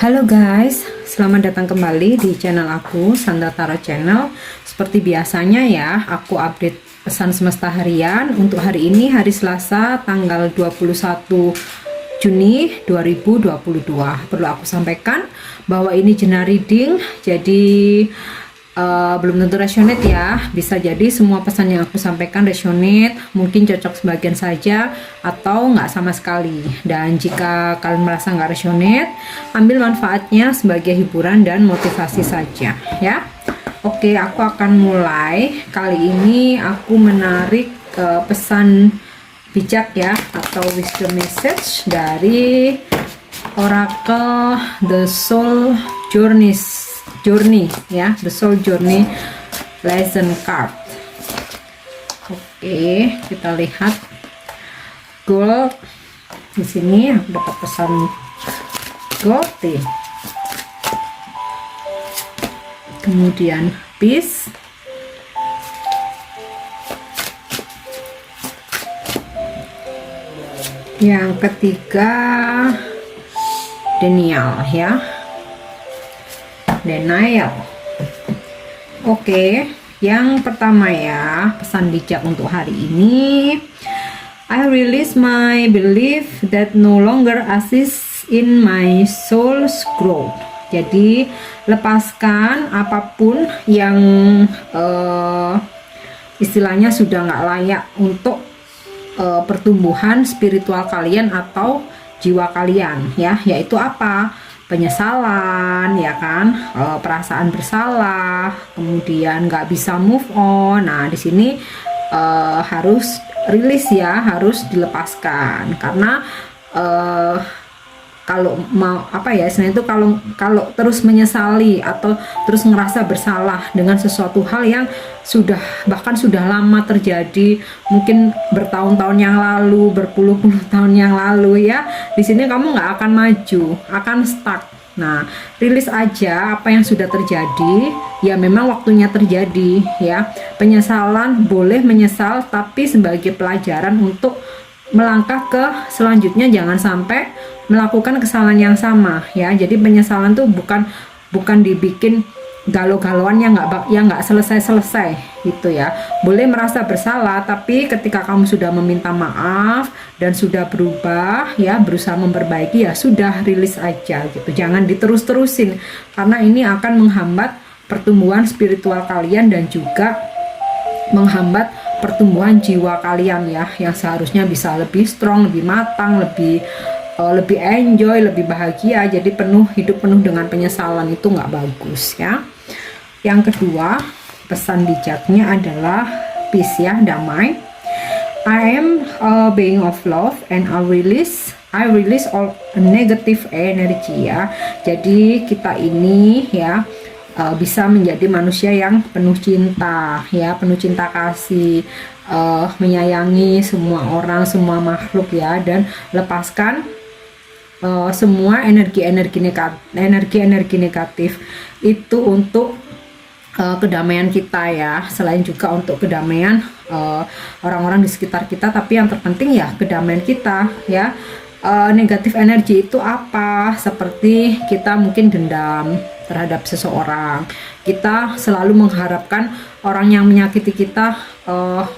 Halo guys, selamat datang kembali di channel aku, Sandra Tarot Channel. Seperti biasanya ya, aku update pesan semesta harian. Untuk hari ini, hari Selasa, tanggal 21 Juni 2022. Perlu aku sampaikan bahwa ini general reading, jadi belum tentu resonate ya. Bisa jadi semua pesan yang aku sampaikan resonate, mungkin cocok sebagian saja atau nggak sama sekali. Dan jika kalian merasa nggak resonate, ambil manfaatnya sebagai hiburan dan motivasi saja ya. Oke, aku akan mulai. Kali ini aku menarik pesan bijak ya, atau wisdom message dari Oracle The Soul Journey ya, The Soul Journey Lesson Card. Oke, kita lihat gold. Di sini aku dapat pesan gold, kemudian peace, yang ketiga denial. Oke, yang pertama ya, pesan bijak untuk hari ini. I release my belief that no longer assists in my soul's growth. Jadi lepaskan apapun yang istilahnya sudah nggak layak untuk pertumbuhan spiritual kalian atau jiwa kalian ya, yaitu apa? Penyesalan ya kan, perasaan bersalah, kemudian nggak bisa move on. Nah di sini harus rilis ya, harus dilepaskan, karena kalau mau apa ya, sebenarnya itu kalau terus menyesali atau terus ngerasa bersalah dengan sesuatu hal yang bahkan sudah lama terjadi, mungkin bertahun-tahun yang lalu, berpuluh-puluh tahun yang lalu ya, di sini kamu nggak akan maju, akan stuck. Nah, rilis aja apa yang sudah terjadi, ya memang waktunya terjadi ya. Penyesalan boleh menyesal, tapi sebagai pelajaran untuk melangkah ke selanjutnya, jangan sampai melakukan kesalahan yang sama ya. Jadi penyesalan tuh bukan dibikin galau-galauan yang nggak selesai gitu ya. Boleh merasa bersalah, tapi ketika kamu sudah meminta maaf dan sudah berubah ya, berusaha memperbaiki, ya sudah, rilis aja gitu. Jangan diterus-terusin, karena ini akan menghambat pertumbuhan spiritual kalian dan juga menghambat pertumbuhan jiwa kalian ya, yang seharusnya bisa lebih strong, lebih matang, lebih enjoy, lebih bahagia. Jadi hidup penuh dengan penyesalan itu nggak bagus ya. Yang kedua, pesan bijaknya adalah peace ya, damai. I am a being of love and I release all negative energy ya. Jadi kita ini ya bisa menjadi manusia yang penuh cinta ya, penuh cinta kasih, menyayangi semua orang, semua makhluk ya, dan lepaskan semua energi-energi negatif itu untuk kedamaian kita ya, selain juga untuk kedamaian orang-orang di sekitar kita, tapi yang terpenting ya kedamaian kita ya. Negatif energi itu apa? Seperti kita mungkin dendam terhadap seseorang, kita selalu mengharapkan orang yang menyakiti kita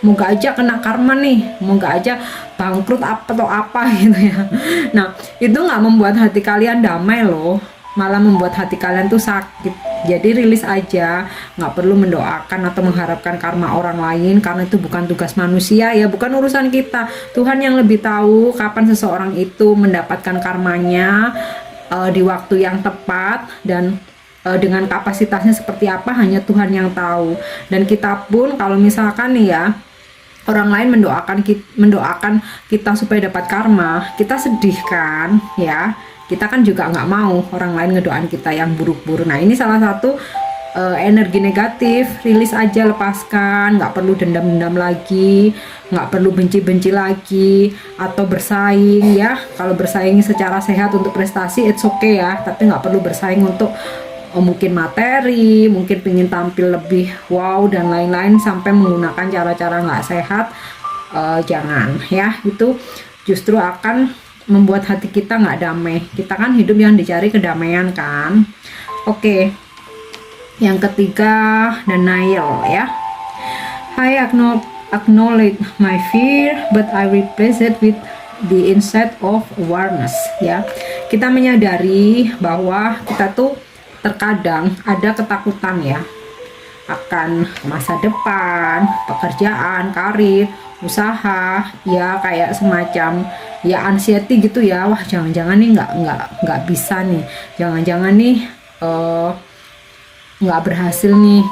moga aja kena karma nih, moga aja bangkrut atau apa gitu ya. Nah itu nggak membuat hati kalian damai loh, malah membuat hati kalian tuh sakit. Jadi rilis aja, nggak perlu mendoakan atau mengharapkan karma orang lain, karena itu bukan tugas manusia ya, bukan urusan kita. Tuhan yang lebih tahu kapan seseorang itu mendapatkan karmanya di waktu yang tepat, dan dengan kapasitasnya seperti apa hanya Tuhan yang tahu. Dan kita pun kalau misalkan nih ya, orang lain mendoakan kita supaya dapat karma, kita sedih kan ya. Kita kan juga nggak mau orang lain ngedoain kita yang buruk-buruk. Nah ini salah satu energi negatif. Rilis aja, lepaskan. Nggak perlu dendam-dendam lagi, nggak perlu benci-benci lagi atau bersaing ya. Kalau bersaing secara sehat untuk prestasi it's okay ya, tapi nggak perlu bersaing untuk mungkin materi, mungkin pengen tampil lebih wow dan lain-lain sampai menggunakan cara-cara nggak sehat. Jangan ya, itu justru akan membuat hati kita nggak damai. Kita kan hidup yang dicari kedamaian kan. Oke, yang ketiga denial ya. I acknowledge my fear, but I replace it with the insight of awareness ya. Kita menyadari bahwa kita tuh terkadang ada ketakutan ya akan masa depan, pekerjaan, karir, usaha, ya kayak semacam ya anxiety gitu ya. Wah, jangan-jangan nih nggak bisa nih, jangan-jangan nih nggak berhasil nih,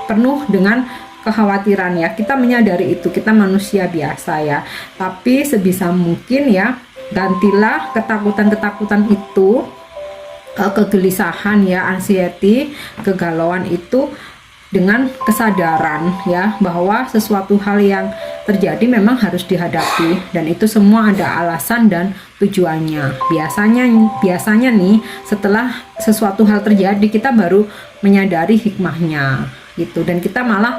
penuh dengan kekhawatiran ya. Kita menyadari itu, kita manusia biasa ya, tapi sebisa mungkin ya gantilah ketakutan-ketakutan itu, kegelisahan ya, anxiety, kegalauan itu dengan kesadaran ya bahwa sesuatu hal yang terjadi memang harus dihadapi, dan itu semua ada alasan dan tujuannya. Biasanya nih setelah sesuatu hal terjadi kita baru menyadari hikmahnya gitu, dan kita malah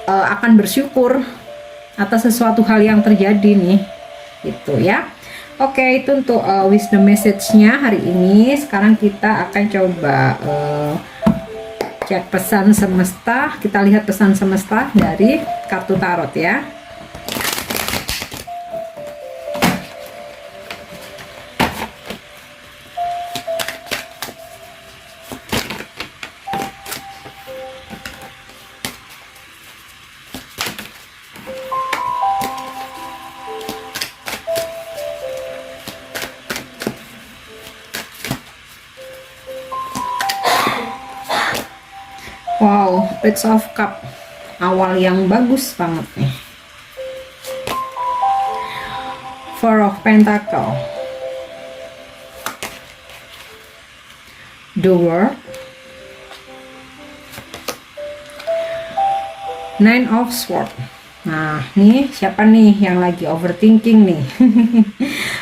akan bersyukur atas sesuatu hal yang terjadi nih gitu ya. Oke, itu untuk wisdom message-nya hari ini. Sekarang kita akan coba cek pesan semesta. Kita lihat pesan semesta dari kartu tarot ya. Wow, Page of Cup, awal yang bagus banget nih. Four of Pentacle, The World, Nine of Swords. Nah, nih siapa nih yang lagi overthinking nih?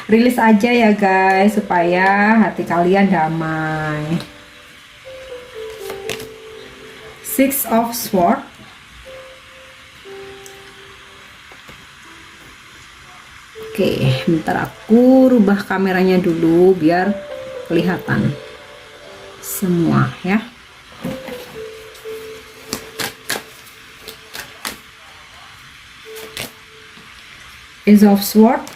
Rilis aja ya guys, supaya hati kalian damai. Six of Swords, oke, bentar aku rubah kameranya dulu biar kelihatan semua ya. Ace of Swords,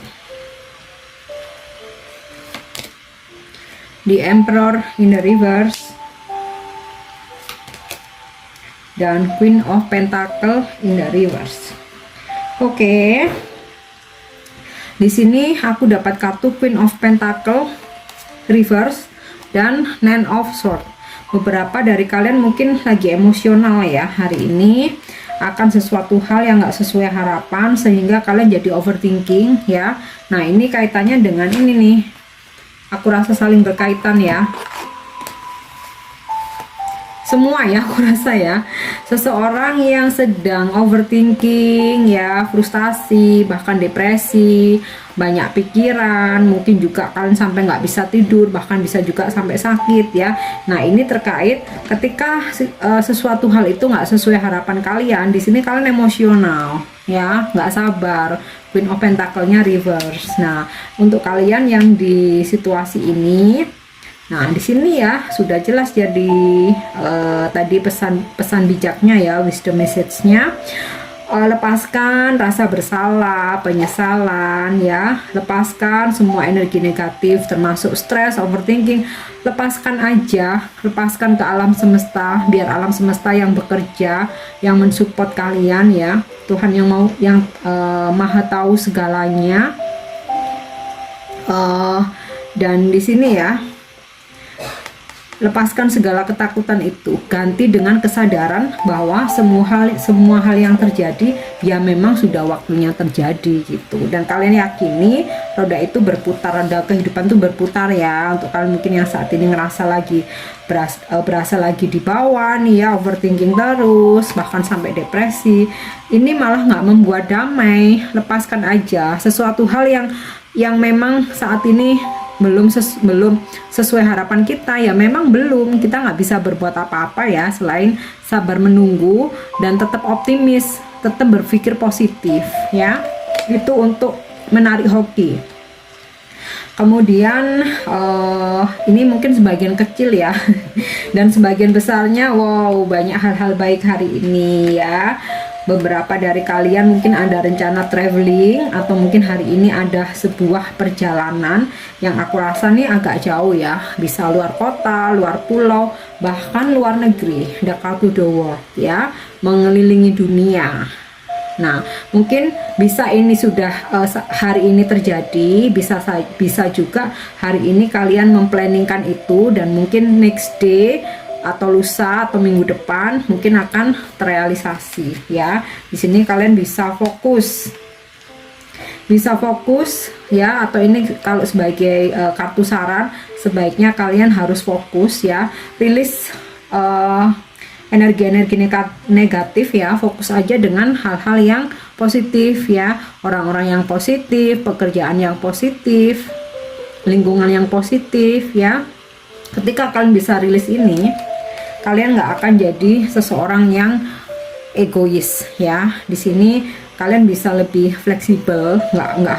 the Emperor in the reverse, dan Queen of Pentacle in the reverse. Oke. Di sini aku dapat kartu Queen of Pentacle reverse dan Nine of Swords. Beberapa dari kalian mungkin lagi emosional ya hari ini akan sesuatu hal yang nggak sesuai harapan, sehingga kalian jadi overthinking ya. Nah, ini kaitannya dengan ini nih. Aku rasa saling berkaitan ya. Semua ya, aku rasa ya, seseorang yang sedang overthinking ya, frustasi, bahkan depresi, banyak pikiran, mungkin juga kalian sampai nggak bisa tidur, bahkan bisa juga sampai sakit ya. Nah, ini terkait ketika sesuatu hal itu nggak sesuai harapan kalian. Di sini kalian emosional ya, nggak sabar. Queen of Pentacle-nya reverse. Nah, untuk kalian yang di situasi ini, nah di sini ya sudah jelas jadi tadi pesan bijaknya ya, wisdom message-nya. Lepaskan rasa bersalah, penyesalan ya, lepaskan semua energi negatif termasuk stres, overthinking. Lepaskan aja, lepaskan ke alam semesta, biar alam semesta yang bekerja, yang mensupport kalian ya. Tuhan yang maha tahu segalanya. Dan di sini ya, lepaskan segala ketakutan itu, ganti dengan kesadaran bahwa semua hal yang terjadi ya memang sudah waktunya terjadi gitu. Dan kalian yakini roda itu berputar, roda kehidupan itu berputar ya. Untuk kalian mungkin yang saat ini ngerasa lagi berasa lagi di bawah nih ya, overthinking terus, bahkan sampai depresi, ini malah nggak membuat damai. Lepaskan aja sesuatu hal yang memang saat ini belum sesuai harapan kita ya, memang belum, kita nggak bisa berbuat apa-apa ya selain sabar menunggu dan tetap optimis, tetap berpikir positif ya. Itu untuk menarik hoki. Kemudian ini mungkin sebagian kecil ya, dan sebagian besarnya wow banyak hal-hal baik hari ini ya. Beberapa dari kalian mungkin ada rencana traveling, atau mungkin hari ini ada sebuah perjalanan yang aku rasa nih agak jauh ya, bisa luar kota, luar pulau, bahkan luar negeri, the car to the world ya, mengelilingi dunia. Nah, mungkin bisa ini sudah hari ini terjadi, bisa juga hari ini kalian memplanningkan itu, dan mungkin next day atau lusa atau minggu depan mungkin akan terrealisasi ya. Di sini kalian bisa fokus ya, atau ini kalau sebagai kartu saran, sebaiknya kalian harus fokus ya, rilis energi-energi negatif ya, fokus aja dengan hal-hal yang positif ya, orang-orang yang positif, pekerjaan yang positif, lingkungan yang positif ya. Ketika kalian bisa rilis ini, kalian nggak akan jadi seseorang yang egois ya. Di sini kalian bisa lebih fleksibel, nggak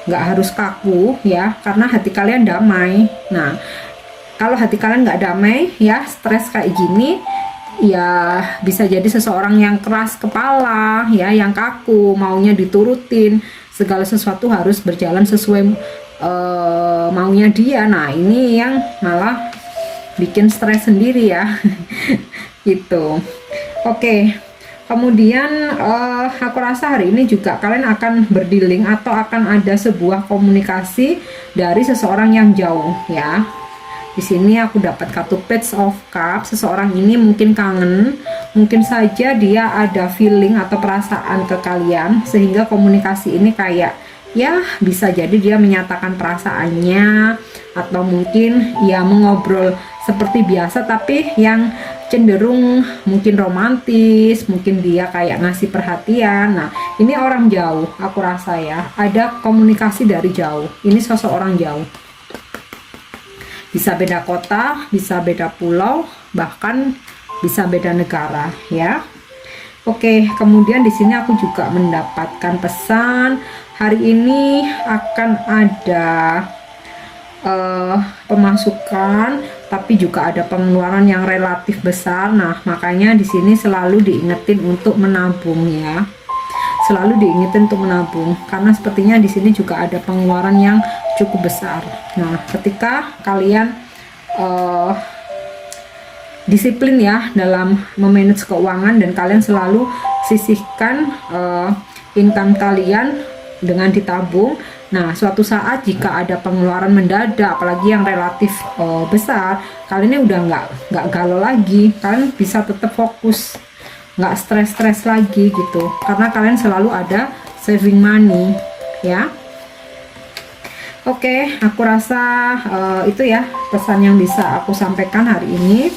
harus kaku ya, karena hati kalian damai. Nah, kalau hati kalian nggak damai ya, stres kayak gini ya, bisa jadi seseorang yang keras kepala ya, yang kaku, maunya diturutin, segala sesuatu harus berjalan sesuai maunya dia. Nah, ini yang malah bikin stres sendiri ya. Gitu. Oke. Kemudian aku rasa hari ini juga kalian akan berdealing atau akan ada sebuah komunikasi dari seseorang yang jauh ya. Di sini aku dapat kartu Page of Cups. Seseorang ini mungkin kangen, mungkin saja dia ada feeling atau perasaan ke kalian, sehingga komunikasi ini kayak ya bisa jadi dia menyatakan perasaannya, atau mungkin ya mengobrol seperti biasa tapi yang cenderung mungkin romantis, mungkin dia kayak ngasih perhatian. Nah, ini orang jauh, aku rasa ya, ada komunikasi dari jauh. Ini seseorang jauh, bisa beda kota, bisa beda pulau, bahkan bisa beda negara ya. Oke, kemudian di sini aku juga mendapatkan pesan hari ini akan ada pemasukan, tapi juga ada pengeluaran yang relatif besar. Nah, makanya di sini selalu diingetin untuk menabung ya. Selalu diingetin untuk menabung, karena sepertinya di sini juga ada pengeluaran yang cukup besar. Nah, ketika kalian disiplin ya dalam memanage keuangan, dan kalian selalu sisihkan income kalian dengan ditabung. Nah, suatu saat jika ada pengeluaran mendadak, apalagi yang relatif besar, kalian ini udah nggak galau lagi, kalian bisa tetap fokus, nggak stres lagi gitu, karena kalian selalu ada saving money ya. Oke, aku rasa itu ya pesan yang bisa aku sampaikan hari ini.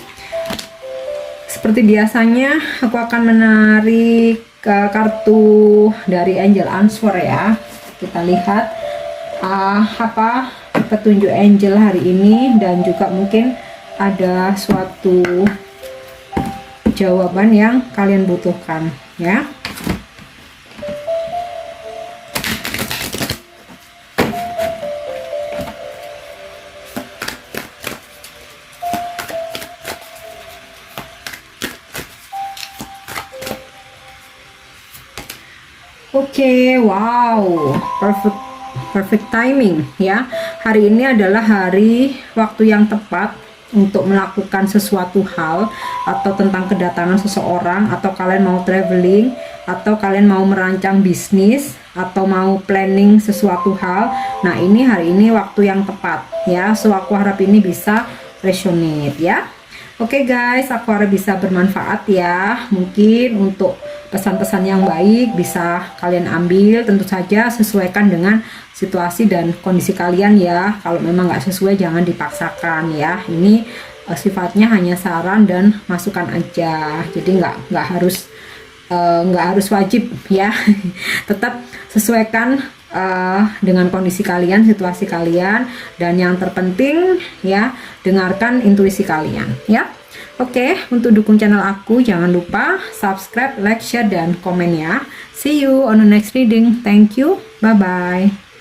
Seperti biasanya, aku akan menarik kartu dari Angel Answer ya. Kita lihat apa petunjuk angel hari ini, dan juga mungkin ada suatu jawaban yang kalian butuhkan ya. Oke, wow, perfect timing ya. Hari ini adalah hari waktu yang tepat untuk melakukan sesuatu hal, atau tentang kedatangan seseorang, atau kalian mau traveling, atau kalian mau merancang bisnis, atau mau planning sesuatu hal. Nah, ini hari ini waktu yang tepat ya. So aku harap ini bisa resonate ya. Oke guys, aku harap bisa bermanfaat ya. Mungkin untuk pesan-pesan yang baik bisa kalian ambil, tentu saja sesuaikan dengan situasi dan kondisi kalian ya. Kalau memang nggak sesuai jangan dipaksakan ya. Ini sifatnya hanya saran dan masukan aja, jadi nggak harus wajib ya. Tetap sesuaikan dengan kondisi kalian, situasi kalian, dan yang terpenting ya, dengarkan intuisi kalian ya. Oke, untuk dukung channel aku jangan lupa subscribe, like, share, dan komen ya. See you on the next reading. Thank you, bye bye.